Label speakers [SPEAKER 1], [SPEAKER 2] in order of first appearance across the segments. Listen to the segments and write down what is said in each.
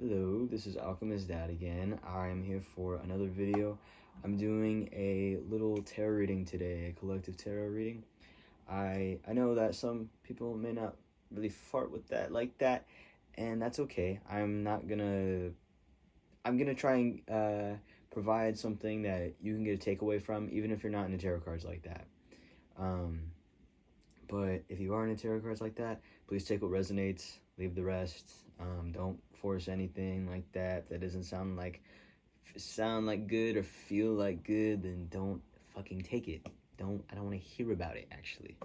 [SPEAKER 1] Hello, this is Alchemist Dad again. I am here for another video. I'm doing a little tarot reading today, a collective tarot reading. I know that some people may not really fart with that like that, and that's okay. I'm gonna try and provide something that you can get a takeaway from, even if you're not into tarot cards like that. Um, but if you are into tarot cards like that, please take what resonates, leave the rest. Don't force anything like that. That doesn't sound like good or feel like good. Then don't fucking take it. I don't want to hear about it actually.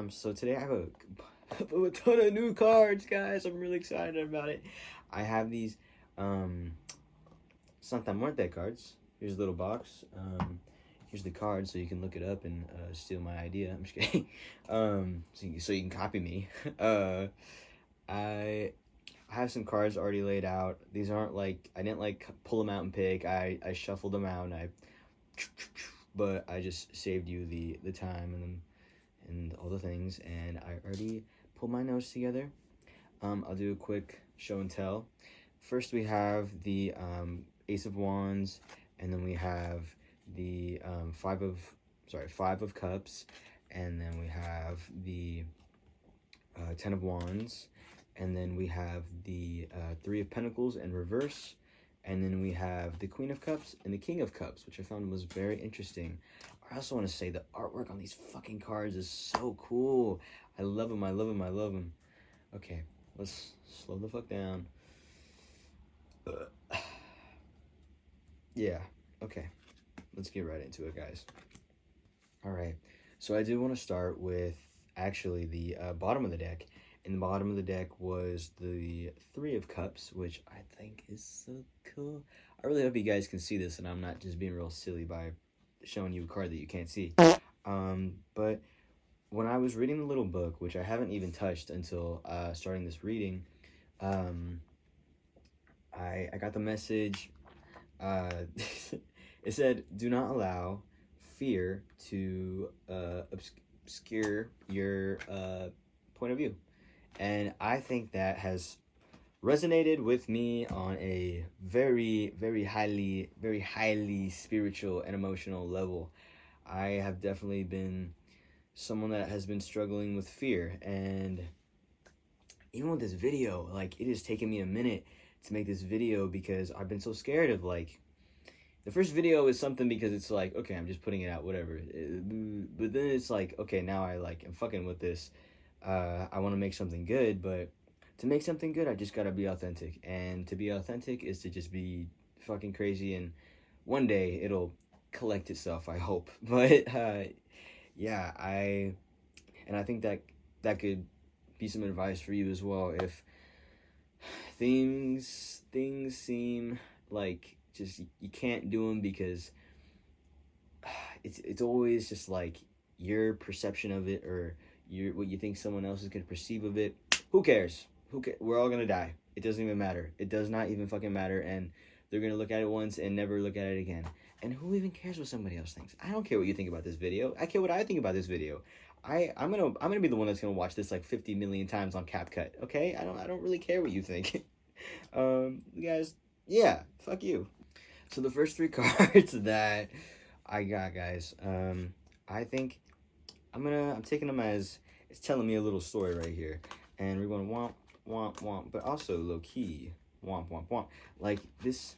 [SPEAKER 1] So today I have a ton of new cards, guys. I'm really excited about it. I have these Santa Muerte cards. Here's a little box. Here's the card so you can look it up and steal my idea. I'm just kidding. So you can copy me. I have some cards already laid out. These aren't like, I didn't like pull them out and pick. I shuffled them out and but I just saved you the time and all the things. And I already pulled my notes together. I'll do a quick show and tell. First we have the Ace of Wands, and then we have the Five of Cups, and then we have the Ten of Wands, and then we have the Three of Pentacles in reverse, and then we have the Queen of Cups and the King of Cups, which I found was very interesting. I also want to say the artwork on these fucking cards is so cool. I love them, I love them, I love them. Okay, let's slow the fuck down. Yeah, okay. Let's get right into it, guys. All right, so I do want to start with actually the bottom of the deck. And the bottom of the deck was the Three of Cups, which I think is so cool. I really hope you guys can see this and I'm not just being real silly by showing you a card that you can't see. But when I was reading the little book, which I haven't even touched until starting this reading, I got the message. It said, do not allow fear to obscure your point of view. And I think that has resonated with me on a very, very highly spiritual and emotional level. I have definitely been someone that has been struggling with fear. And even with this video, like, it has taken me a minute to make this video because I've been so scared of, like, the first video is something because it's like, okay, I'm just putting it out, whatever. But then it's like, okay, now I like am fucking with this. I want to make something good, but to make something good, I just gotta be authentic. And to be authentic is to just be fucking crazy, and one day it'll collect itself, I hope. But yeah, I think that could be some advice for you as well. If things seem like just you can't do them because it's always just like your perception of it, or what you think someone else is going to perceive of it. Who cares? We're all going to die. It doesn't even matter. It does not even fucking matter. And they're going to look at it once and never look at it again. And who even cares what somebody else thinks? I don't care what you think about this video. I care what I think about this video. I'm gonna be the one that's gonna watch this like 50 million times on CapCut. Okay? I don't really care what you think. Guys, yeah, fuck you. So the first three cards that I got, guys, I think I'm taking them as it's telling me a little story right here, and we're going womp womp womp, but also low key womp womp womp. Like this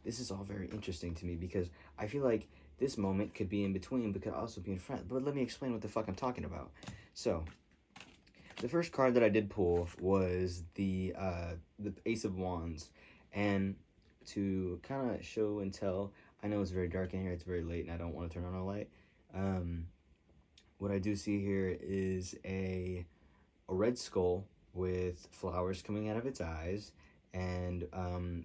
[SPEAKER 1] is all very interesting to me because I feel like this moment could be in between, but could also be in front. But let me explain what the fuck I'm talking about. So the first card that I did pull was the Ace of Wands, and to kind of show and tell, I know it's very dark in here, it's very late, and I don't want to turn on a light. What I do see here is a red skull with flowers coming out of its eyes, and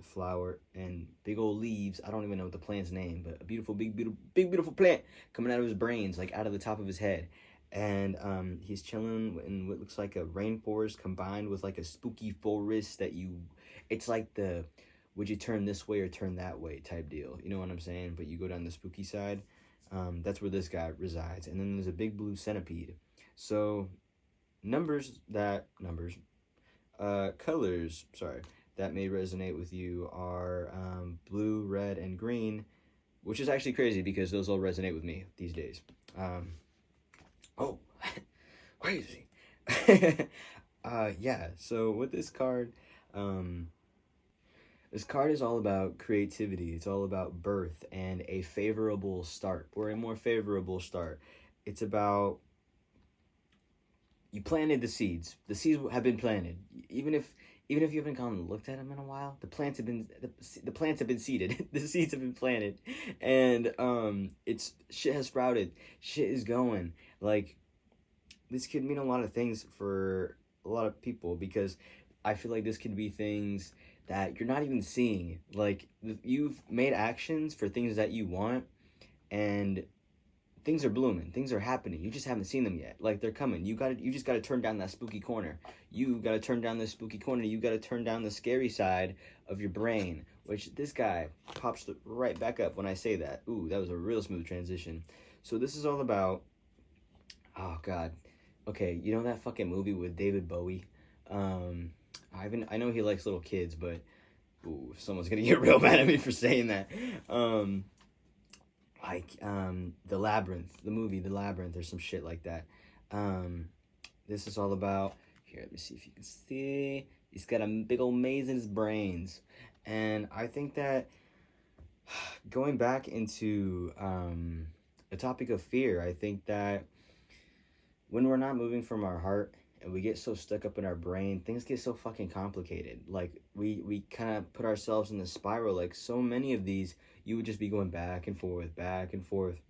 [SPEAKER 1] flower and big old leaves. I don't even know the plant's name, but a beautiful beautiful plant coming out of his brains, like out of the top of his head. And he's chilling in what looks like a rainforest combined with like a spooky forest that it's like the would you turn this way or turn that way type deal, you know what I'm saying? But you go down the spooky side. That's where this guy resides. And then there's a big blue centipede. So colors that may resonate with you are blue, red, and green, which is actually crazy because those all resonate with me these days. Oh, crazy. Yeah, so with this card is all about creativity. It's all about birth and a favorable start or a more favorable start. It's about you planted the seeds. The seeds have been planted. Even if you haven't gone and looked at them in a while, the plants have been seeded. The seeds have been planted, and it's shit has sprouted. Shit is going. Like, this could mean a lot of things for a lot of people because I feel like this could be things that you're not even seeing. Like, you've made actions for things that you want, and things are blooming, things are happening. You just haven't seen them yet. Like, they're coming. You just gotta turn down that spooky corner. You gotta turn down this spooky corner. You gotta turn down the scary side of your brain, which this guy pops right back up when I say that. Ooh, that was a real smooth transition. So this is all about, oh god, okay, you know that fucking movie with David Bowie? I know he likes little kids, but ooh, someone's gonna get real mad at me for saying that. The Labyrinth, the movie The Labyrinth, or some shit like that. This is all about, here, let me see if you can see, he's got a big old maze in his brains. And I think that going back into the topic of fear, I think that when we're not moving from our heart and we get so stuck up in our brain, things get so fucking complicated. Like, we kind of put ourselves in this spiral. Like, so many of these, you would just be going back and forth, back and forth.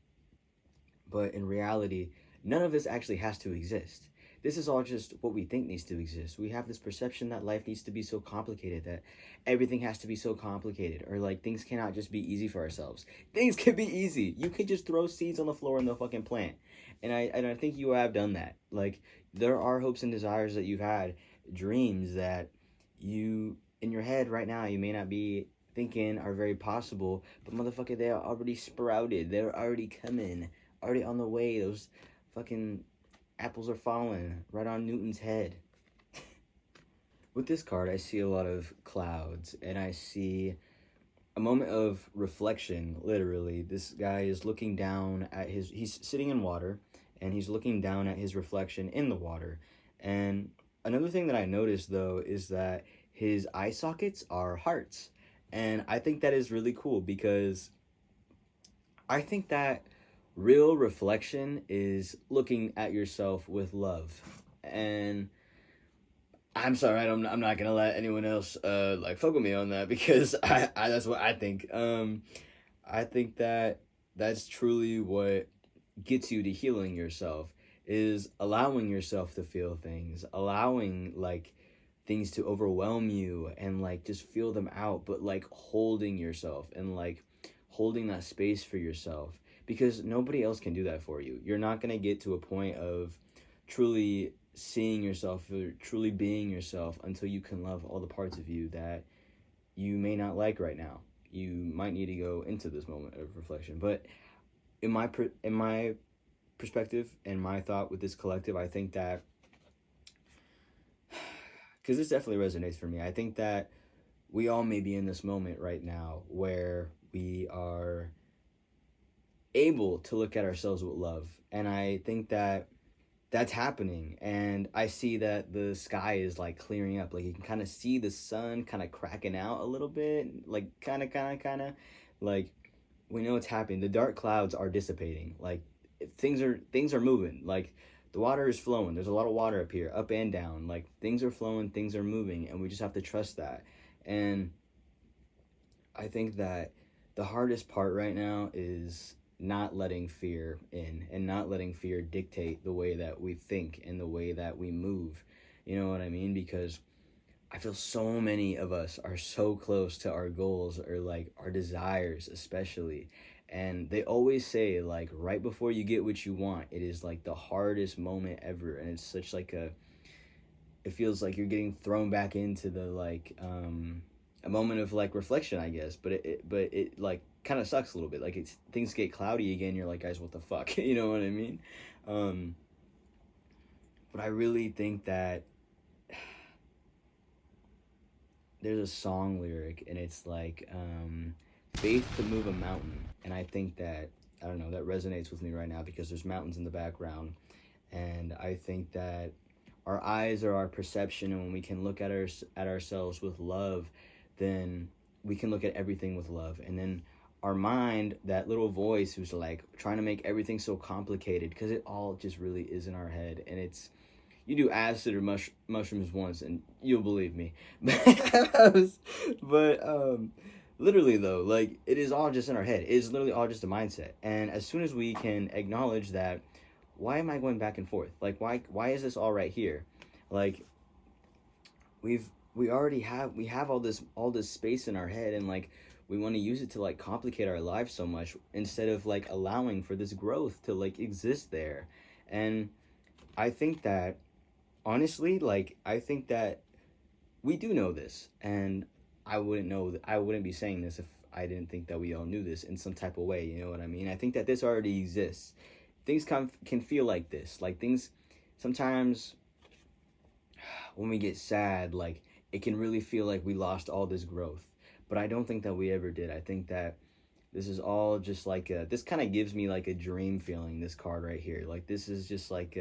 [SPEAKER 1] But in reality, none of this actually has to exist. This is all just what we think needs to exist. We have this perception that life needs to be so complicated, that everything has to be so complicated, or like things cannot just be easy for ourselves. Things can be easy. You can just throw seeds on the floor and they'll fucking plant. And I think you have done that. Like, there are hopes and desires that you've had, dreams that you, in your head right now, you may not be thinking are very possible, but motherfucker, they are already sprouted. They're already coming, already on the way. Those fucking apples are falling right on Newton's head. With this card, I see a lot of clouds, and I see a moment of reflection, literally. This guy is looking down at he's sitting in water, and he's looking down at his reflection in the water. And another thing that I noticed, though, is that his eye sockets are hearts. And I think that is really cool because I think that real reflection is looking at yourself with love. And I'm sorry, I'm not gonna let anyone else like fuck with me on that because I that's what I think. I think that that's truly what gets you to healing yourself, is allowing yourself to feel things, allowing like things to overwhelm you and like just feel them out, but like holding yourself and like holding that space for yourself, because nobody else can do that for you. You're not going to get to a point of truly seeing yourself or truly being yourself until you can love all the parts of you that you may not like right now. You might need to go into this moment of reflection. But in my perspective and my thought with this collective, I think that, because this definitely resonates for me, I think that we all may be in this moment right now where we are able to look at ourselves with love. And I think that that's happening. And I see that the sky is like clearing up. Like, you can kind of see the sun kind of cracking out a little bit. Like, kind of. Like, we know it's happening. The dark clouds are dissipating. Like, things are moving. Like, the water is flowing. There's a lot of water up here, up and down. Like, things are flowing, things are moving, and we just have to trust that. And I think that the hardest part right now is not letting fear in and not letting fear dictate the way that we think and the way that we move. You know what I mean? Because I feel so many of us are so close to our goals, or like our desires especially. And they always say, like, right before you get what you want, it is like the hardest moment ever. And it's such like it feels like you're getting thrown back into the like a moment of like reflection, I guess. But it like kind of sucks a little bit. Like, things get cloudy again. You're like, guys, what the fuck? You know what I mean? But I really think that there's a song lyric, and it's like, faith could move a mountain. And I think that, I don't know, that resonates with me right now because there's mountains in the background. And I think that our eyes are our perception, and when we can look at ourselves with love, then we can look at everything with love. And then our mind, that little voice who's like trying to make everything so complicated, because it all just really is in our head. And it's, you do acid or mushrooms once and you'll believe me. But literally though, like, it is all just in our head. It's literally all just a mindset. And as soon as we can acknowledge that, why am I going back and forth? Like, why is this all right here? Like, we have all this space in our head, and like, we want to use it to like complicate our lives so much, instead of like allowing for this growth to like exist there. And I think that, honestly, like, I think that we do know this, and I wouldn't be saying this if I didn't think that we all knew this in some type of way. You know what I mean? I think that this already exists. Things can feel like this. Like, things sometimes when we get sad, like, it can really feel like we lost all this growth. But I don't think that we ever did. I think that this is all just like this kind of gives me like a dream feeling, this card right here. Like, this is just like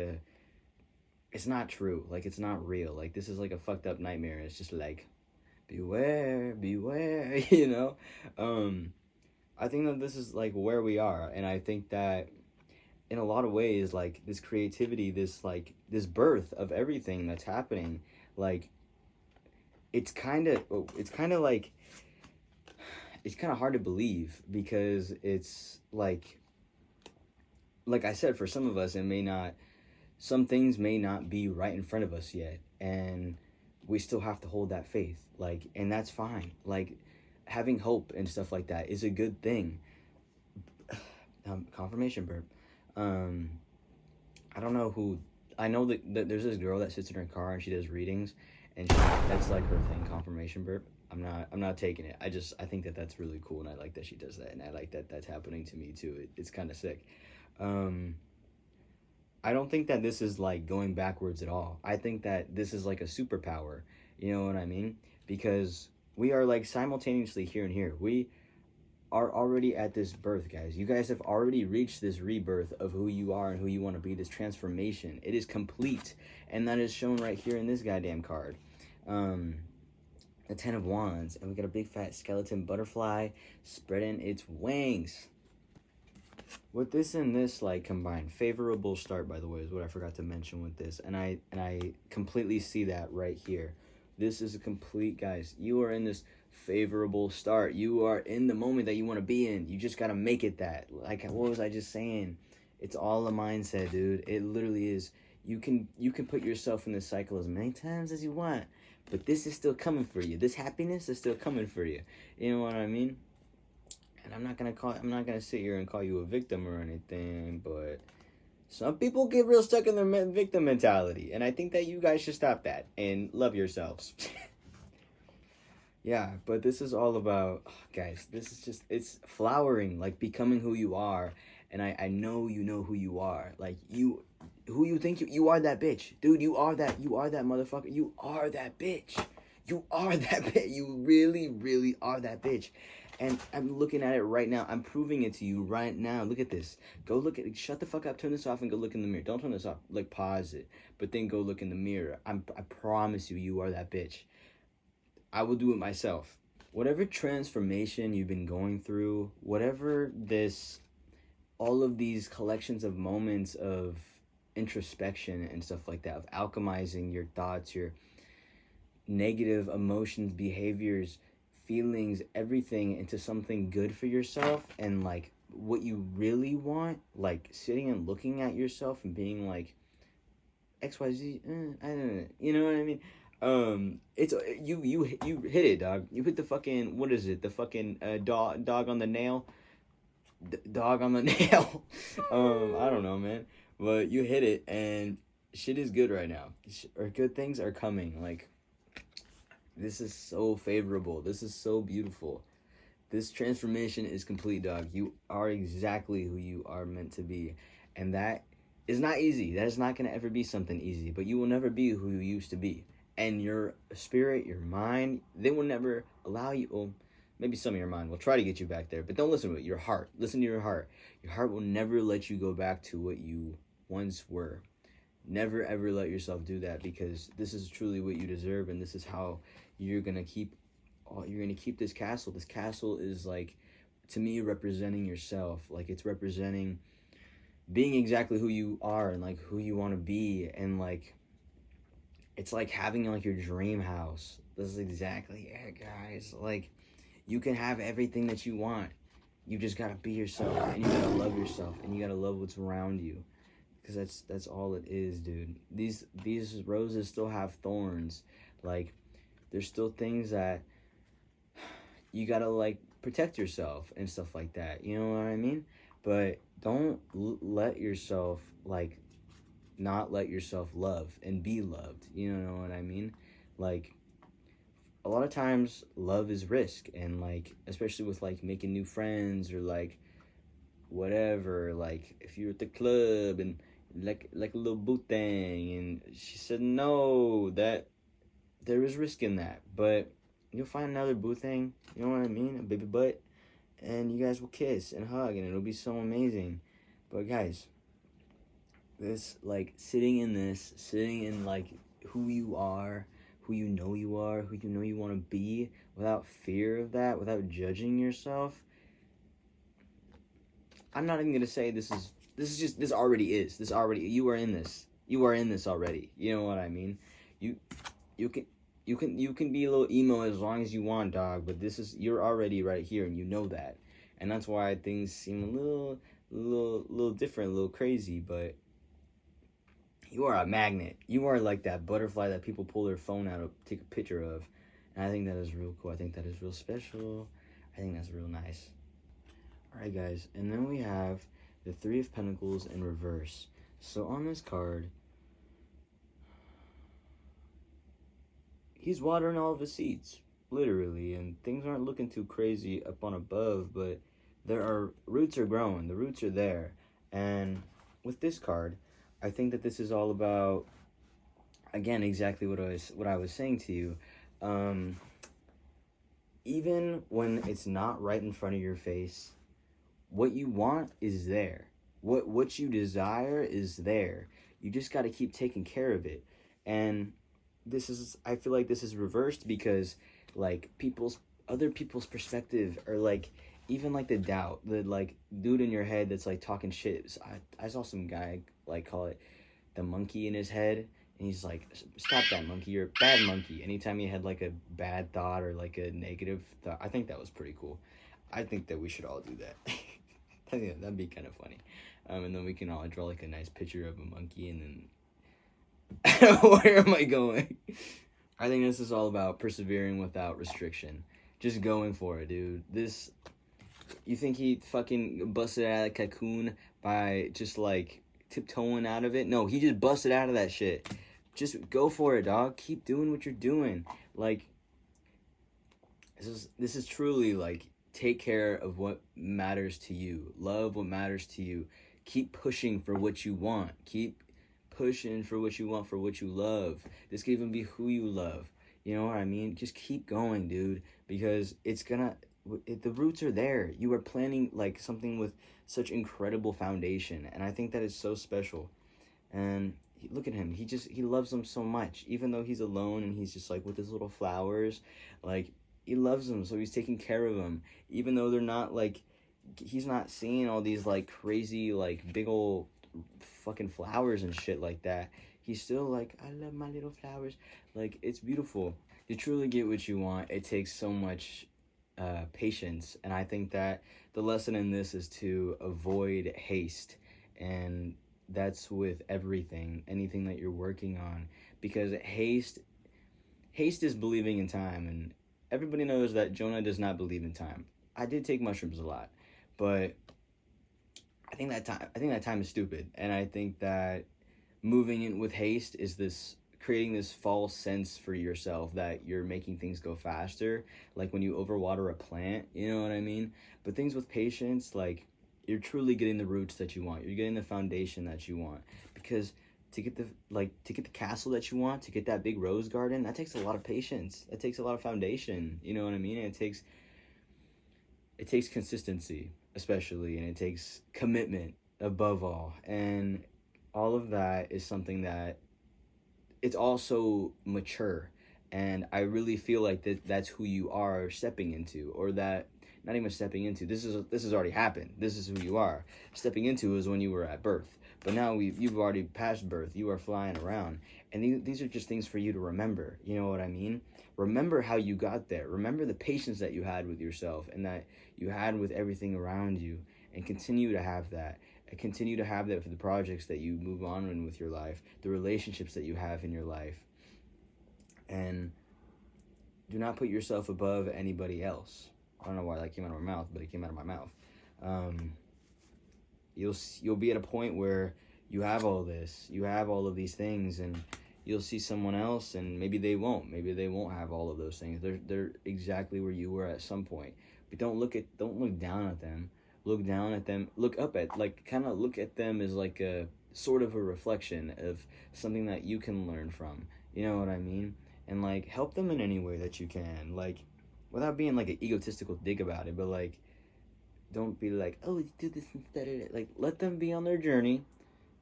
[SPEAKER 1] it's not true. Like, it's not real. Like, this is like a fucked up nightmare. It's just like, beware, beware, you know? I think that this is like where we are. And I think that in a lot of ways, like, this creativity, this birth of everything that's happening, like, it's kind of like, it's kind of hard to believe, because it's like I said, for some of us, some things may not be right in front of us yet, and we still have to hold that faith, like, and that's fine. Like, having hope and stuff like that is a good thing. Confirmation burp. I don't know who, I know that there's this girl that sits in her car and she does readings, and that's like her thing, confirmation burp. I'm not taking it. I think that that's really cool, and I like that she does that, and I like that that's happening to me too. It's kind of sick. I don't think that this is like going backwards at all. I think that this is like a superpower. You know what I mean? Because we are like simultaneously here and here. We are already at this birth, guys. You guys have already reached this rebirth of who you are and who you want to be, this transformation. It is complete, and that is shown right here in this goddamn card. The Ten of Wands, and we got a big fat skeleton butterfly spreading its wings. With this and this, like, combined, favorable start, by the way, is what I forgot to mention with this, and I completely see that right here. This is a complete, guys, you are in this favorable start. You are in the moment that you want to be in. You just got to make it that. Like, what was I just saying? It's all a mindset, dude. It literally is. You can put yourself in this cycle as many times as you want, but this is still coming for you. This happiness is still coming for you. You know what I mean? And I'm not gonna sit here and call you a victim or anything, but some people get real stuck in their victim mentality, and I think that you guys should stop that and love yourselves. Yeah, but this is all about, guys, this is just, it's flowering, like, becoming who you are. And I know you know who you are. Like, who you think you are, that bitch. Dude, you are that motherfucker. You are that bitch. You are that bitch. You really, really are that bitch. And I'm looking at it right now. I'm proving it to you right now. Look at this. Go look at it. Shut the fuck up. Turn this off and go look in the mirror. Don't turn this off. Like, pause it. But then go look in the mirror. I promise you, you are that bitch. I will do it myself. Whatever transformation you've been going through, whatever all of these collections of moments of introspection and stuff like that, of alchemizing your thoughts, your negative emotions, behaviors, feelings, everything into something good for yourself, and like what you really want, like sitting and looking at yourself and being like, XYZ, I don't know, you know what I mean? It's you hit it, dog. You hit the fucking, what is it? The fucking dog on the nail. Dog on the nail. I don't know, man. But you hit it, and shit is good right now. Or good things are coming. Like, this is so favorable. This is so beautiful. This transformation is complete, dog. You are exactly who you are meant to be, and that is not easy. That is not gonna ever be something easy. But you will never be who you used to be. and your spirit, your mind, they will never allow you. Well, maybe some of your mind will try to get you back there, but don't listen to it. Your heart, listen to your heart. Your heart will never let you go back to what you once were. Never ever let yourself do that, because this is truly what you deserve, and this is how you're gonna keep. You're gonna keep this castle. This castle is like, to me, representing yourself. Like, it's representing being exactly who you are and like who you want to be, and like it's like having like your dream house. This is exactly it, guys. Like, you can have everything that you want. You just gotta be yourself, and you gotta love yourself, and you gotta love what's around you, because that's all it is, dude. These roses still have thorns. Like, there's still things that you gotta like protect yourself and stuff like that. You know what I mean? But don't let yourself like not let yourself love and be loved. You know what I mean? Like, a lot of times love is risk, and like, especially with like making new friends or like whatever, like if you're at the club and like a little boo thing and she said no, that there is risk in that, but you'll find another boo thing, you know what I mean, a baby butt, and you guys will kiss and hug, and it'll be so amazing. But guys, this like sitting in like who you are, who you know you are, who you know you want to be, without fear of that, without judging yourself. I'm not even gonna say this already is. You are in this. You are in this already. You know what I mean? You you can be a little emo as long as you want, dog, but you're already right here, and you know that. And that's why things seem a little different, a little crazy, but you are a magnet. You are like that butterfly that people pull their phone out to take a picture of. And I think that is real cool. I think that is real special. I think that's real nice. Alright, guys. And then we have the Three of Pentacles in reverse. So on this card, he's watering all of his seeds, literally. And things aren't looking too crazy up on above, but roots are growing. The roots are there. And with this card, I think that this is all about, again, exactly what I was saying to you. Even when it's not right in front of your face, what you want is there. What you desire is there. You just got to keep taking care of it. And I feel like this is reversed, because like other people's perspective, or like even like the doubt, the like dude in your head that's like talking shit. I saw some guy like call it the monkey in his head, and he's like, stop that monkey, you're a bad monkey. Anytime he had like a bad thought or like a negative thought. I think that was pretty cool. I think that we should all do that. I think that'd be kind of funny. And then we can all draw like a nice picture of a monkey, and then where am I going? I think this is all about persevering without restriction. Just going for it, dude. You think he fucking busted out of the cocoon by just like tiptoeing out of it? No, he just busted out of that shit. Just go for it, dog. Keep doing what you're doing. Like, this is truly like, take care of what matters to you. Love what matters to you. Keep pushing for what you want. Keep pushing for what you want, for what you love. This could even be who you love. You know what I mean? Just keep going, dude, because the roots are there. You are planting like something with such incredible foundation, and I think that is so special. And look at him. He loves them so much, even though he's alone and he's just like with his little flowers. Like, he loves them, so he's taking care of them, even though they're not like, he's not seeing all these like crazy like big old fucking flowers and shit like that. He's still like, I love my little flowers. Like, it's beautiful. To truly get what you want, it takes so much patience, and I think that the lesson in this is to avoid haste, and that's with anything that you're working on, because haste is believing in time, and everybody knows that Jonah does not believe in time. I did take mushrooms a lot, but I think that time is stupid, and I think that moving in with haste is creating this false sense for yourself that you're making things go faster, like when you overwater a plant, you know what I mean? But things with patience, like, you're truly getting the roots that you want. You're getting the foundation that you want, because to get the castle that you want, to get that big rose garden, that takes a lot of patience. That takes a lot of foundation. You know what I mean? And it takes consistency, especially, and it takes commitment above all. And all of that is something that it's also mature. And I really feel like that's who you are stepping into, or that not even stepping into. This has already happened. This is who you are. Stepping into is when you were at birth. But now you've already passed birth. You are flying around. And these are just things for you to remember. You know what I mean? Remember how you got there. Remember the patience that you had with yourself and that you had with everything around you, and continue to have that. And continue to have that for the projects that you move on in with your life, the relationships that you have in your life. And do not put yourself above anybody else. I don't know why that came out of my mouth, but it came out of my mouth. You'll be at a point where you have all this, you have all of these things, and you'll see someone else, and maybe they won't have all of those things. They're exactly where you were at some point. But don't look down at them. Look down at them. Look up at, like, kind of look at them as like a sort of a reflection of something that you can learn from. You know what I mean? And like help them in any way that you can, like without being like an egotistical dick about it, but like don't be like, oh, do this instead of it. Like, let them be on their journey,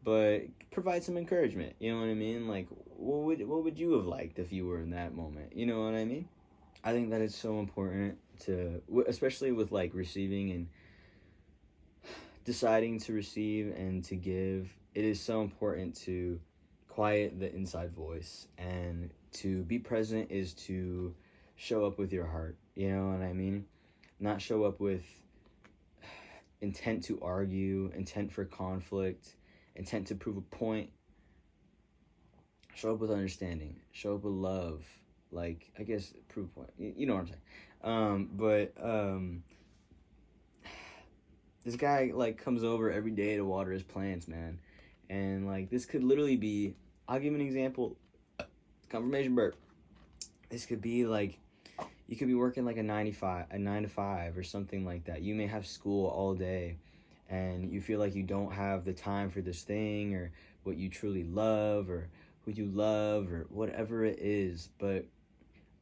[SPEAKER 1] but provide some encouragement. You know what I mean? Like, what would you have liked if you were in that moment? You know what I mean? I think that it's so important to, especially with like receiving and deciding to receive and to give. It is so important to quiet the inside voice, and to be present is to show up with your heart. You know what I mean? Not show up with intent to argue, intent for conflict, intent to prove a point. Show up with understanding. Show up with love. Like, I guess, prove a point. You know what I'm saying. This guy, like, comes over every day to water his plants, man. And, like, this could literally be, I'll give an example. Confirmation burp. This could be, like, you could be working like a 9 to 5 or something like that. You may have school all day and you feel like you don't have the time for this thing or what you truly love or who you love or whatever it is. But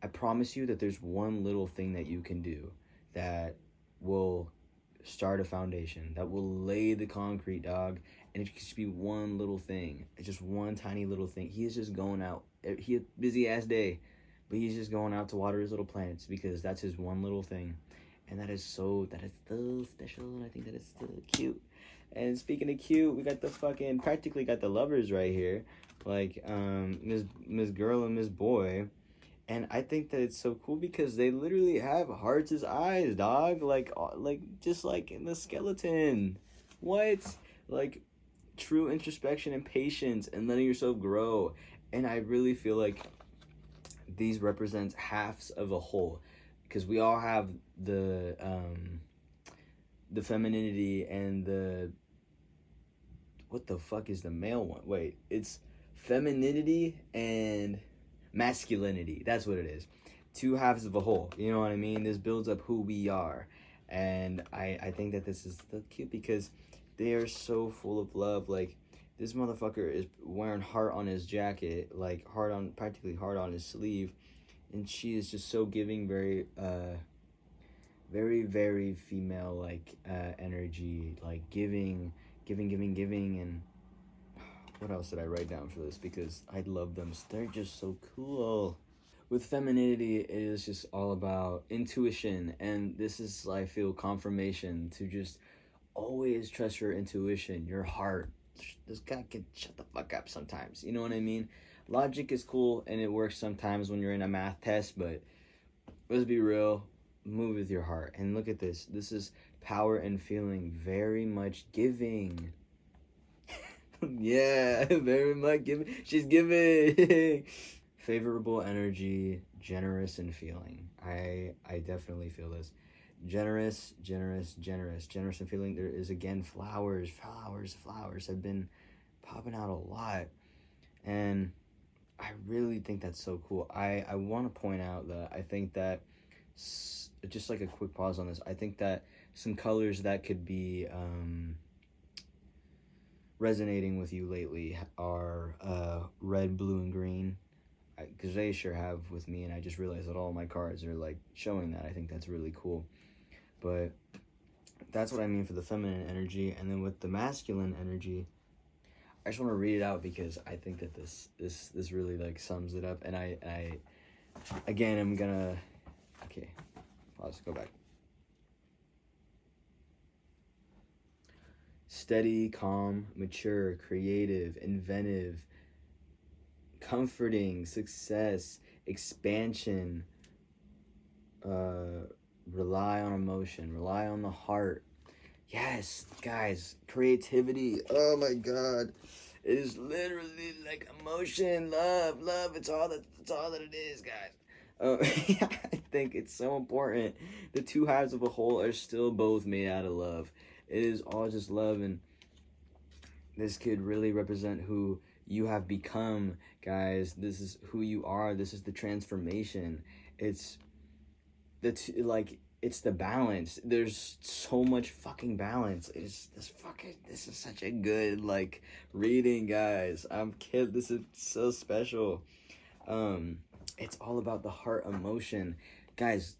[SPEAKER 1] I promise you that there's one little thing that you can do that will start a foundation, that will lay the concrete, dog. And it could just be one little thing. It's just one tiny little thing. He is just going out. He had a busy ass day. But he's just going out to water his little plants because that's his one little thing. And that is so special, and I think that is so cute. And speaking of cute, we got practically got the lovers right here. Like, Miss Girl and Miss Boy. And I think that it's so cool because they literally have hearts as eyes, dog. Like just like in the skeleton. What? Like, true introspection and patience and letting yourself grow. And I really feel like these represent halves of a whole, because we all have the femininity and the, what the fuck is the male one? Wait, it's femininity and masculinity. That's what it is. Two halves of a whole. You know what I mean? This builds up who we are. And I think that this is so cute because they are so full of love. Like, this motherfucker is wearing heart on his jacket, like practically heart on his sleeve, and she is just so giving, very, very female like energy, like giving, and what else did I write down for this? Because I love them. They're just so cool. With femininity, it is just all about intuition, and this is, I feel, confirmation to just always trust your intuition, your heart. This guy can shut the fuck up sometimes. You know what I mean? Logic is cool and it works sometimes when you're in a math test, but let's be real. Move with your heart. And look at this. This is power and feeling. Very much giving. Yeah, very much giving. She's giving. Favorable energy, generous in feeling. I definitely feel this. Generous in feeling. There is, again, flowers have been popping out a lot, and I really think that's so cool. I want to point out that I think that, just like a quick pause on this, I think that some colors that could be resonating with you lately are red, blue, and green. Because they sure have with me, and I just realized that all my cards are like showing that. I think that's really cool. But that's what I mean for the feminine energy. And then with the masculine energy, I just want to read it out because I think that this really like sums it up. And I again, I'm gonna, okay, pause, go back. Steady, calm, mature, creative, inventive, comforting, success, expansion, rely on emotion, rely on the heart. Yes, guys, creativity. Oh my god. It is literally like emotion, love. It's all that it is, guys. I think it's so important. The two halves of a whole are still both made out of love. It is all just love, and this could really represent who you have become, guys. This is who you are. This is the transformation. It's it's the balance. There's so much fucking balance. This is such a good like reading, guys. I'm kid. This is so special. It's all about the heart emotion, guys.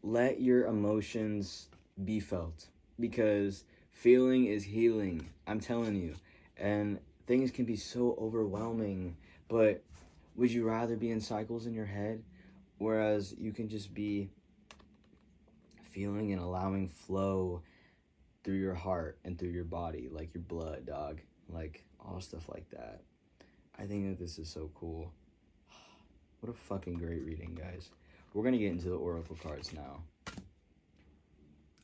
[SPEAKER 1] Let your emotions be felt, because feeling is healing. I'm telling you. And things can be so overwhelming, but would you rather be in cycles in your head, whereas you can just be feeling and allowing flow through your heart and through your body, like your blood, dog, like all stuff like that. I think that this is so cool. What a fucking great reading, guys. We're gonna get into the oracle cards now.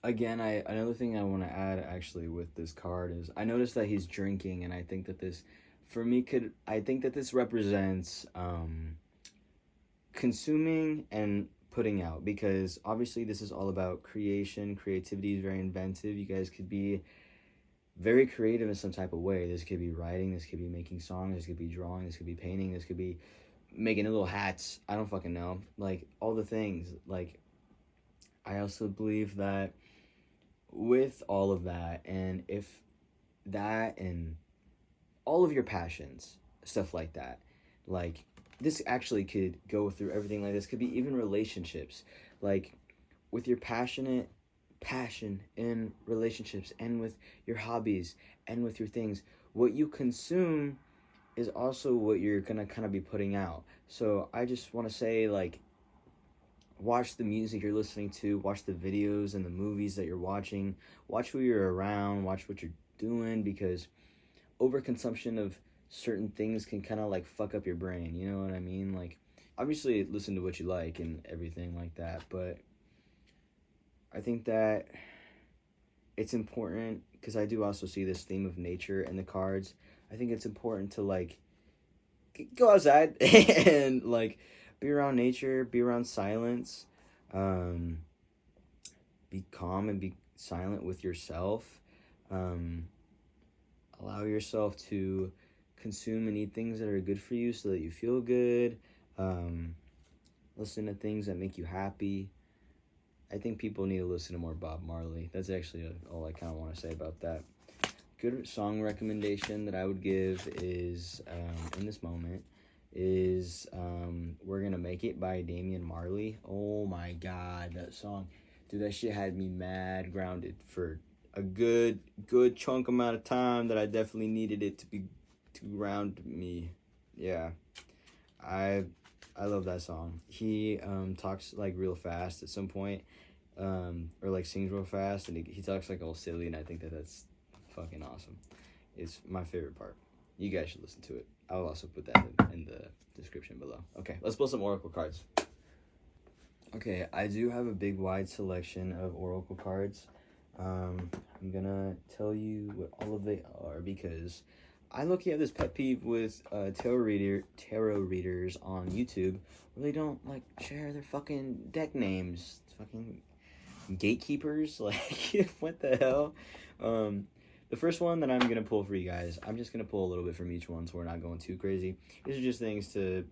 [SPEAKER 1] Again, another thing I want to add actually with this card is I noticed that he's drinking, and I think that this, for me, I think that this represents consuming and putting out, because obviously this is all about creation. Creativity is very inventive. You guys could be very creative in some type of way. This could be writing, this could be making songs, this could be drawing, this could be painting, this could be making little hats. I don't fucking know. Like, all the things. Like, I also believe that with all of that, and if that and all of your passions, stuff like that, like, this actually could go through everything. Like, this could be even relationships, like with your passion in relationships, and with your hobbies, and with your things. What you consume is also what you're gonna kind of be putting out. So I just want to say, like, watch the music you're listening to, watch the videos and the movies that you're watching, watch who you're around, watch what you're doing, because overconsumption of certain things can kind of like fuck up your brain, you know what I mean? Like, obviously listen to what you like and everything like that, but I think that it's important, because I do also see this theme of nature in the cards. I think it's important to like go outside and like be around nature, be around silence, be calm and be silent with yourself. Allow yourself to consume and eat things that are good for you so that you feel good. Listen to things that make you happy. I think people need to listen to more Bob Marley. That's actually all I kind of want to say about that. Good song recommendation that I would give is, in this moment, is We're Gonna Make It by Damian Marley. Oh my god, that song. Dude, that shit had me mad grounded for a good chunk amount of time that I definitely needed it to ground me. Yeah. I love that song. He talks like real fast at some point, or like sings real fast, and he talks like all silly, and I think that that's fucking awesome. It's my favorite part. You guys should listen to it. I'll also put that in the description below. Okay, let's pull some oracle cards. Okay, I do have a big wide selection of oracle cards. I'm gonna tell you what all of they are, because I low-key have this pet peeve with tarot readers on YouTube where they don't like share their fucking deck names. It's fucking gatekeepers. Like, what the hell? The first one that I'm gonna pull for you guys, I'm just gonna pull a little bit from each one, so we're not going too crazy. These are just things to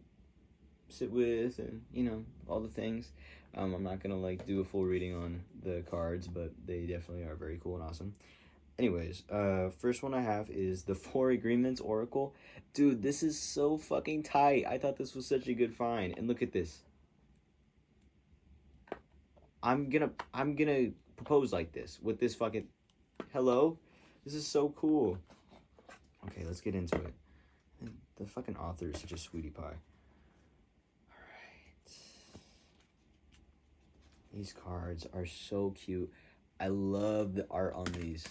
[SPEAKER 1] sit with, and you know, all the things. I'm not gonna like do a full reading on the cards, but they definitely are very cool and awesome. Anyways, first one I have is the Four Agreements Oracle. Dude, this is so fucking tight. I thought this was such a good find. And look at this. I'm gonna propose like this with this fucking hello. This is so cool. Okay, let's get into it. The fucking author is such a sweetie pie. Alright. These cards are so cute. I love the art on these.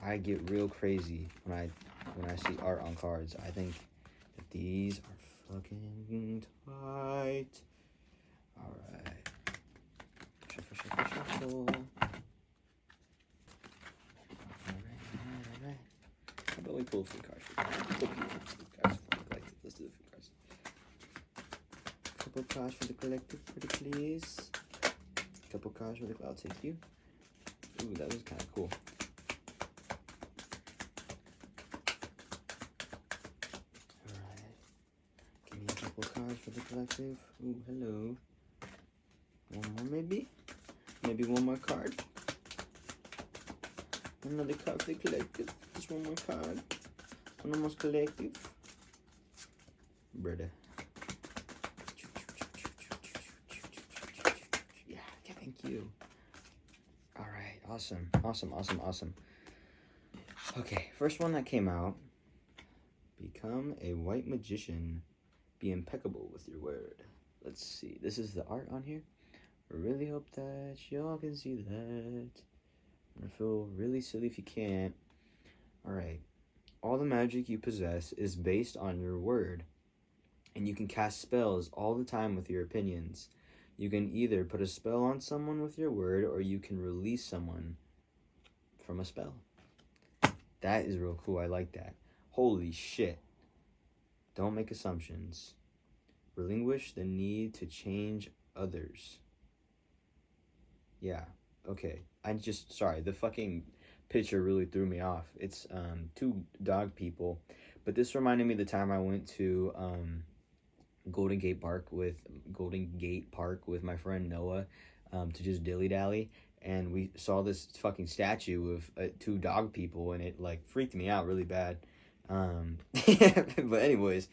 [SPEAKER 1] I get real crazy when I see art on cards. I think that these are fucking tight. Alright. Shuffle. Alright. How about we pull a few cards? Let's do the few cards. Couple cards for the collective, pretty please. Couple cards for the I'll take you. Ooh, that was kind of cool. Alright. Give me a couple cards for the collective. Ooh, hello. One more maybe? Maybe one more card. Another card for the collective. Just one more card. One more collective. Brother. Yeah, thank you. Alright, awesome. Okay, first one that came out. Become a white magician. Be impeccable with your word. Let's see. This is the art on here. I really hope that y'all can see that. I feel really silly if you can't. Alright. All the magic you possess is based on your word. And you can cast spells all the time with your opinions. You can either put a spell on someone with your word, or you can release someone from a spell. That is real cool. I like that. Holy shit. Don't make assumptions. Relinquish the need to change others. Yeah, okay. Sorry, the fucking picture really threw me off. It's two dog people. But this reminded me of the time I went to Golden Gate Park with my friend Noah to just dilly-dally. And we saw this fucking statue of two dog people, and it like freaked me out really bad. But anyways,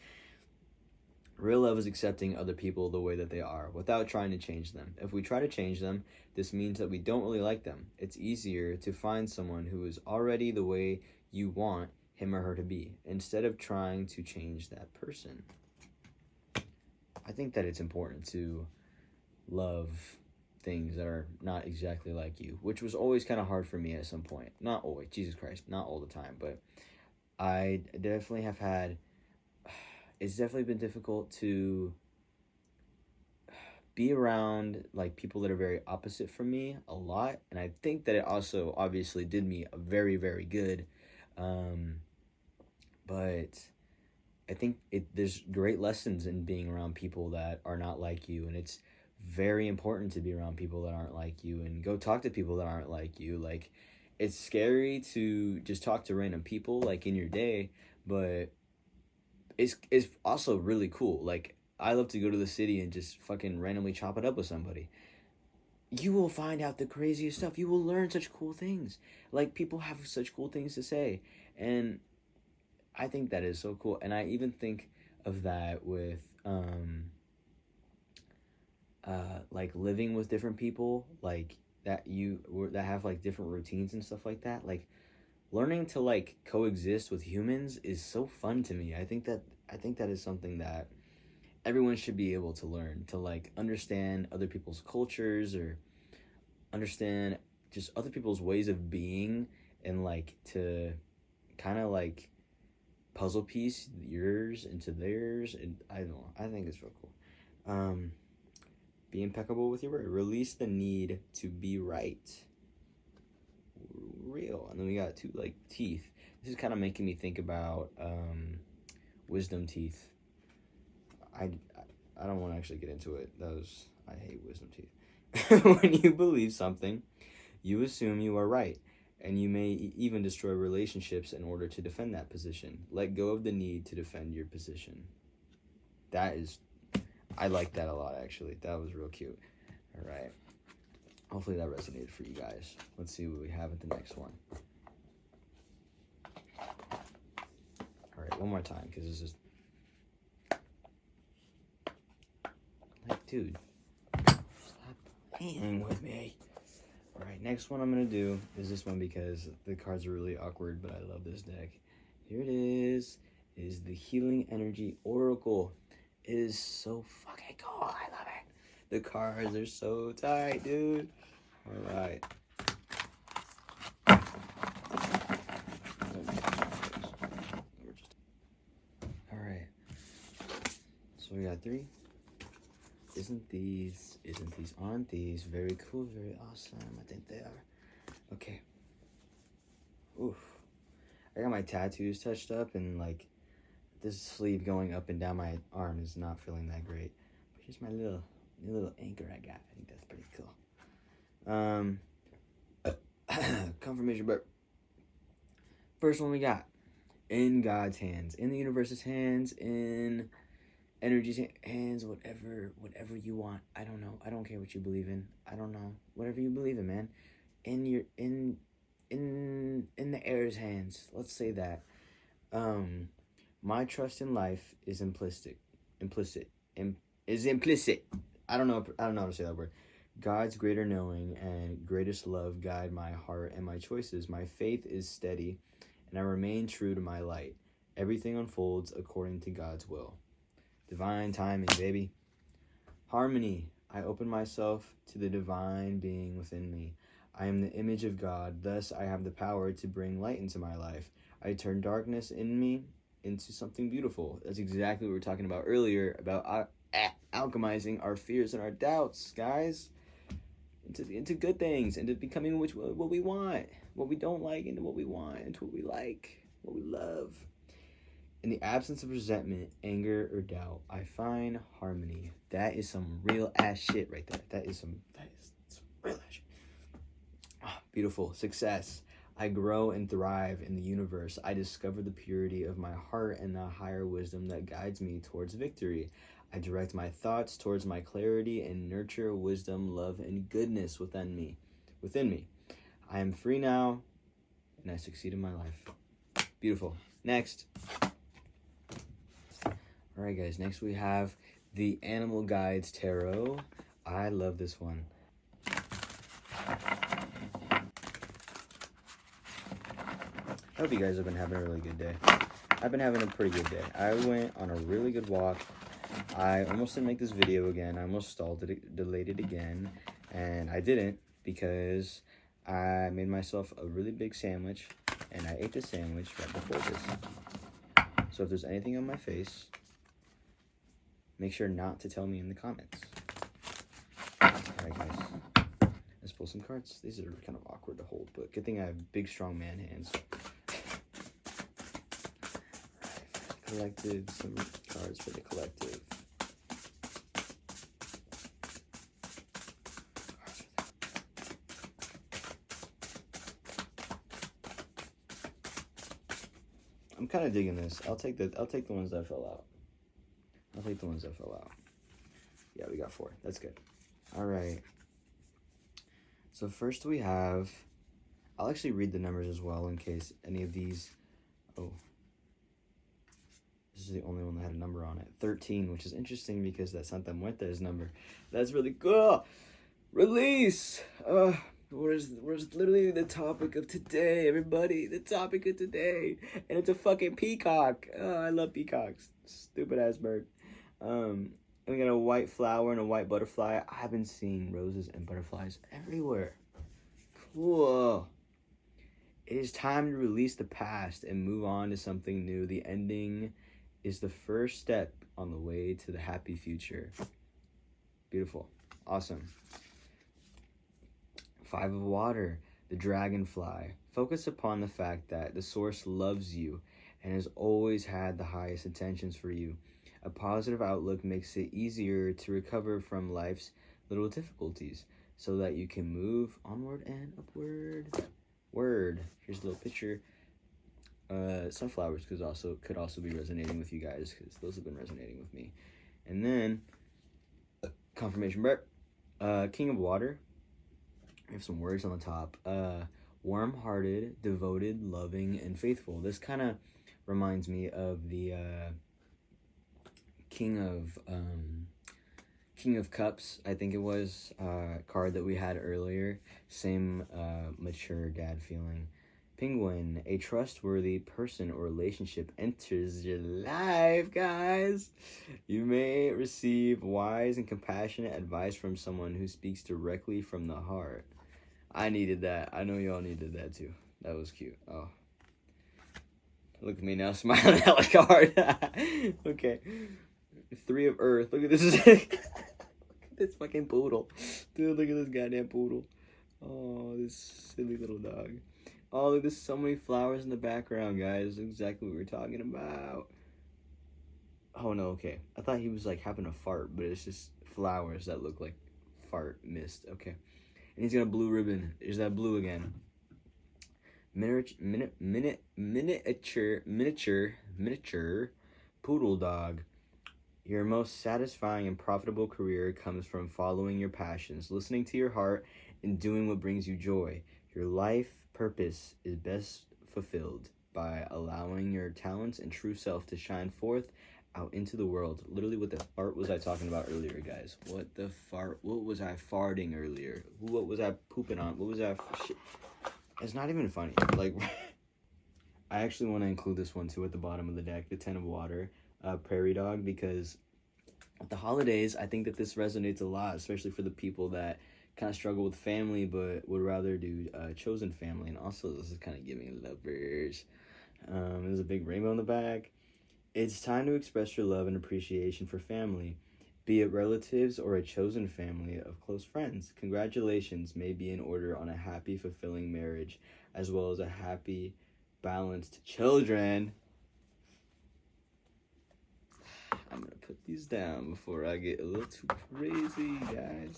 [SPEAKER 1] real love is accepting other people the way that they are without trying to change them. If we try to change them, this means that we don't really like them. It's easier to find someone who is already the way you want him or her to be, instead of trying to change that person. I think that it's important to love things that are not exactly like you, which was always kind of hard for me at some point. Not always, Jesus Christ, not all the time, but I definitely have had, it's definitely been difficult to be around like people that are very opposite from me a lot, and I think that it also obviously did me a very, very good, but I think there's great lessons in being around people that are not like you, and it's very important to be around people that aren't like you, and go talk to people that aren't like you. Like, it's scary to just talk to random people like in your day, but it's also really cool. Like, I love to go to the city and just fucking randomly chop it up with somebody. You will find out the craziest stuff. You will learn such cool things. Like, people have such cool things to say, and I think that is so cool. And I even think of that with like living with different people, like that have like different routines and stuff like that. Like, learning to like coexist with humans is so fun to me. I think that is something that everyone should be able to learn, to like understand other people's cultures, or understand just other people's ways of being, and like to kind of like puzzle piece yours into theirs. And I don't know, I think it's real cool. Be impeccable with your word. Release the need to be right. Real. And then we got two like teeth. This is kind of making me think about wisdom teeth. I don't want to actually get into it. I hate wisdom teeth. When you believe something, you assume you are right, and you may even destroy relationships in order to defend that position. Let go of the need to defend your position. I like that a lot, actually. That was real cute. All right. Hopefully that resonated for you guys. Let's see what we have at the next one. one more time, because it's just... Like, dude, stop playing with me. Alright, next one I'm going to do is this one because the cards are really awkward, but I love this deck. Here it is. It is the Healing Energy Oracle. It is so fucking cool. I love it. The cards are so tight, dude. Alright. Alright. So we got 3. Aren't these very cool, very awesome? I think they are. Okay. Oof. I got my tattoos touched up, and like this sleeve going up and down my arm is not feeling that great. But here's my little anchor I got. I think that's pretty cool. Confirmation, but first one we got: in God's hands, in the universe's hands, in energy's hands, whatever you want. I don't know. I don't care what you believe in. I don't know. Whatever you believe in, man. In the air's hands. Let's say that. My trust in life is implicit. I don't know how to say that word. God's greater knowing and greatest love guide my heart and my choices. My faith is steady, and I remain true to my light. Everything unfolds according to God's will. Divine timing, baby. Harmony. I open myself to the divine being within me. I am the image of God. Thus, I have the power to bring light into my life. I turn darkness in me into something beautiful. That's exactly what we were talking about earlier, about alchemizing our fears and our doubts, guys, into good things, into becoming what we want, what we don't like, into what we want, into what we like, what we love. In the absence of resentment, anger, or doubt, I find harmony. That is some real ass shit right there. That is some real ass shit. Oh, beautiful. Success. I grow and thrive in the universe. I discover the purity of my heart and the higher wisdom that guides me towards victory. I direct my thoughts towards my clarity and nurture wisdom, love, and goodness within me. I am free now, and I succeed in my life. Beautiful. Next. Alright guys, next we have the Animal Guides Tarot. I love this one. I hope you guys have been having a really good day. I've been having a pretty good day. I went on a really good walk. I almost didn't make this video again. I almost stalled it, delayed it again. And I didn't because I made myself a really big sandwich. And I ate the sandwich right before this. So if there's anything on my face, make sure not to tell me in the comments. Alright guys, let's pull some cards. These are kind of awkward to hold, but good thing I have big strong man hands. Alright, collective, some cards for the collective. I'm kind of digging this. I'll take the ones that fell out. I'll take the ones that fell out. Yeah, we got 4. That's good. All right. So first we have... I'll actually read the numbers as well in case any of these... Oh. This is the only one that had a number on it. 13, which is interesting because that's Santa Muerte's number. That's really cool. Release! Where's literally the topic of today, everybody? The topic of today. And it's a fucking peacock. Oh, I love peacocks. Stupid ass bird. And we got a white flower and a white butterfly. I've been seeing roses and butterflies everywhere. Cool. It is time to release the past and move on to something new. The ending is the first step on the way to the happy future. Beautiful. Awesome. 5 of water, the dragonfly. Focus upon the fact that the source loves you and has always had the highest intentions for you. A positive outlook makes it easier to recover from life's little difficulties so that you can move onward and upward. Word. Here's a little picture. Sunflowers could also be resonating with you guys because those have been resonating with me. And then, confirmation burp. King of water. We have some words on the top. Warm-hearted, devoted, loving, and faithful. This kind of reminds me of the King of King of Cups, I think it was, card that we had earlier. Same mature dad feeling. Penguin, a trustworthy person or relationship enters your life, guys. You may receive wise and compassionate advice from someone who speaks directly from the heart. I needed that. I know y'all needed that too. That was cute. Oh. Look at me now, smiling hella hard. Okay. Three of Earth. Look at this. Look at this fucking poodle. Dude, look at this goddamn poodle. Oh, this silly little dog. Oh, look, there's so many flowers in the background, guys. Exactly what we were talking about. Oh, no, okay. I thought he was, like, having a fart, but it's just flowers that look like fart mist. Okay. And he's got a blue ribbon. There's that blue again. Miniature poodle dog. Your most satisfying and profitable career comes from following your passions, listening to your heart, and doing what brings you joy. Your life purpose is best fulfilled by allowing your talents and true self to shine forth out into the world. Literally, what the fart was I talking about earlier, guys? What was I farting earlier? What was I pooping on? What was that shit? It's not even funny. Like, I actually want to include this one too at the bottom of the deck, the Ten of Water, Prairie Dog, because at the holidays, I think that this resonates a lot, especially for the people that kind of struggle with family but would rather do chosen family. And also, this is kind of giving lovers. There's a big rainbow in the back. It's time to express your love and appreciation for family, be it relatives or a chosen family of close friends. Congratulations may be in order on a happy, fulfilling marriage, as well as a happy, balanced children. I'm going to put these down before I get a little too crazy, guys.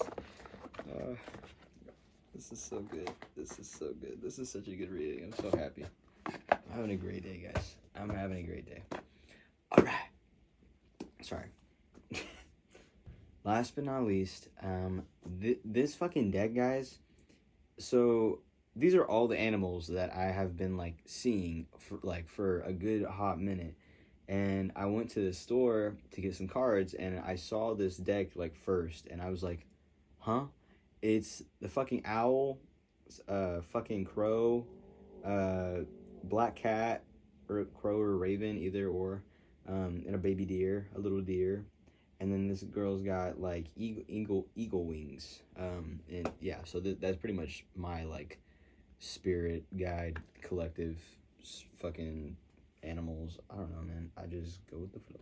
[SPEAKER 1] This is so good. This is so good. This is such a good reading. I'm so happy. I'm having a great day, guys. I'm having a great day. All right. Sorry. Last but not least, this fucking deck, guys. So these are all the animals that I have been like seeing for a good hot minute. And I went to the store to get some cards, and I saw this deck like first, and I was like, huh? It's the fucking owl, fucking crow, black cat, or crow or raven, either or, and a baby deer, a little deer. And then this girl's got like eagle wings. And yeah, so that's pretty much my like spirit guide collective fucking animals. I don't know, man. I just go with the flow.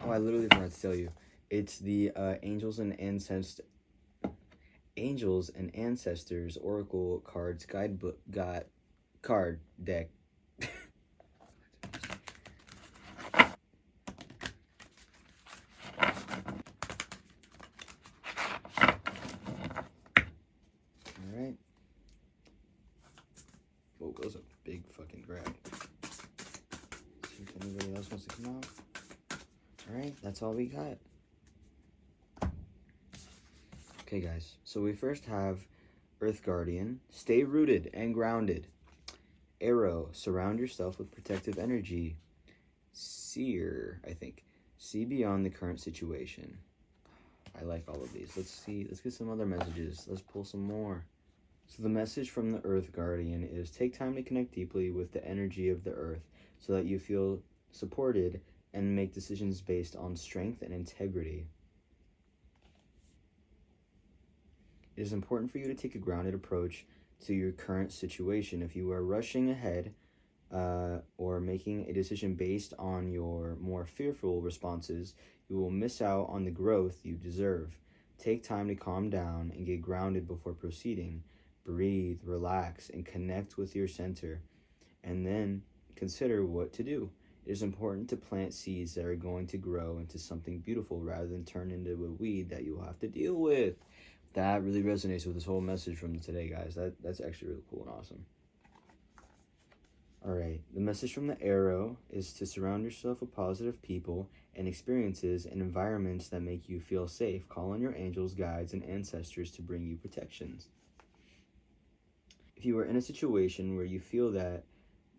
[SPEAKER 1] Oh, I literally forgot to tell you. It's the Angels and Ancestors Oracle Cards Guidebook card deck. Alright. Oh, that was a big fucking grab. See if anybody else wants to come out. Alright, that's all we got. Okay, guys. So we first have Earth Guardian. Stay rooted and grounded. Arrow. Surround yourself with protective energy. Seer, I think. See beyond the current situation. I like all of these. Let's see. Let's get some other messages. Let's pull some more. So the message from the Earth Guardian is take time to connect deeply with the energy of the Earth so that you feel supported and make decisions based on strength and integrity. It is important for you to take a grounded approach to your current situation. If you are rushing ahead or making a decision based on your more fearful responses, you will miss out on the growth you deserve. Take time to calm down and get grounded before proceeding. Breathe, relax, and connect with your center, and then consider what to do. It is important to plant seeds that are going to grow into something beautiful rather than turn into a weed that you'll have to deal with. That really resonates with this whole message from today, guys. That's actually really cool and awesome. All right, the message from the Arrow is to surround yourself with positive people and experiences and environments that make you feel safe. Call on your angels, guides, and ancestors to bring you protections. If you are in a situation where you feel that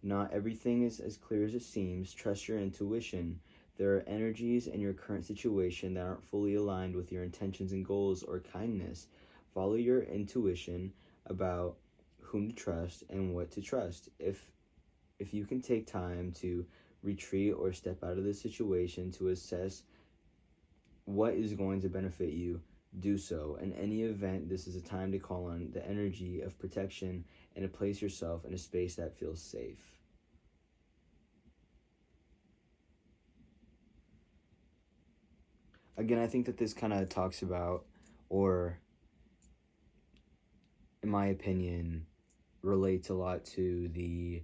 [SPEAKER 1] not everything is as clear as it seems, trust your intuition. There are energies in your current situation that aren't fully aligned with your intentions and goals or kindness. Follow your intuition about whom to trust and what to trust. If you can take time to retreat or step out of the situation to assess what is going to benefit you, do so. In any event, this is a time to call on the energy of protection and to place yourself in a space that feels safe. Again, I think that this kind of talks about, or in my opinion, relates a lot to the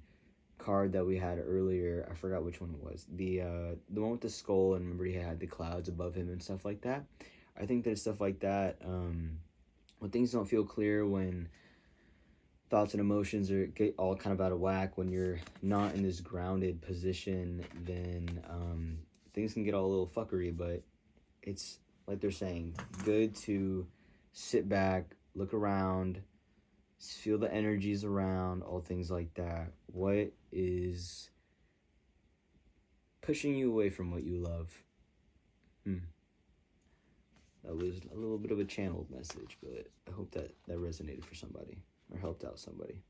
[SPEAKER 1] card that we had earlier. I forgot which one it was. The one with the skull, and remember he had the clouds above him and stuff like that. I think that stuff like that, when things don't feel clear, when thoughts and emotions get all kind of out of whack, when you're not in this grounded position, then things can get all a little fuckery. But it's like they're saying, good to sit back, look around, feel the energies around, all things like that. What is pushing you away from what you love? That was a little bit of a channeled message, but I hope that resonated for somebody or helped out somebody.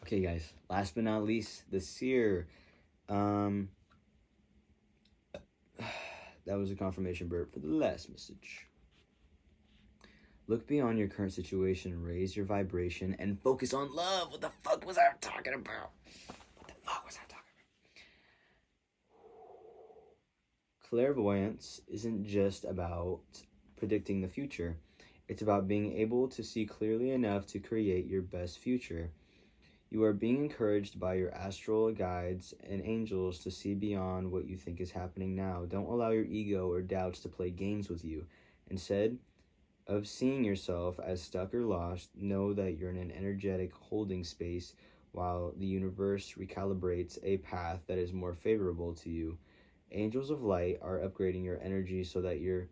[SPEAKER 1] Okay, guys, last but not least, the seer. That was a confirmation burp for the last message. Look beyond your current situation, raise your vibration, and focus on love. What the fuck was I talking about? Clairvoyance isn't just about predicting the future. It's about being able to see clearly enough to create your best future. You are being encouraged by your astral guides and angels to see beyond what you think is happening now. Don't allow your ego or doubts to play games with you. Instead of seeing yourself as stuck or lost, know that you're in an energetic holding space while the universe recalibrates a path that is more favorable to you. Angels of light are upgrading your energy so that your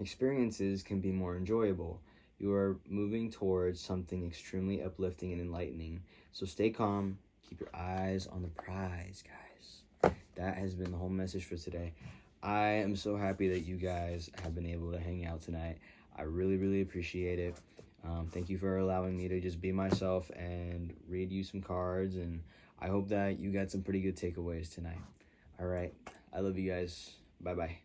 [SPEAKER 1] experiences can be more enjoyable. You are moving towards something extremely uplifting and enlightening. So stay calm, keep your eyes on the prize, guys. That has been the whole message for today. I am so happy that you guys have been able to hang out tonight. I really, really appreciate it. Thank you for allowing me to just be myself and read you some cards, and I hope that you got some pretty good takeaways tonight. All right, I love you guys. Bye-bye.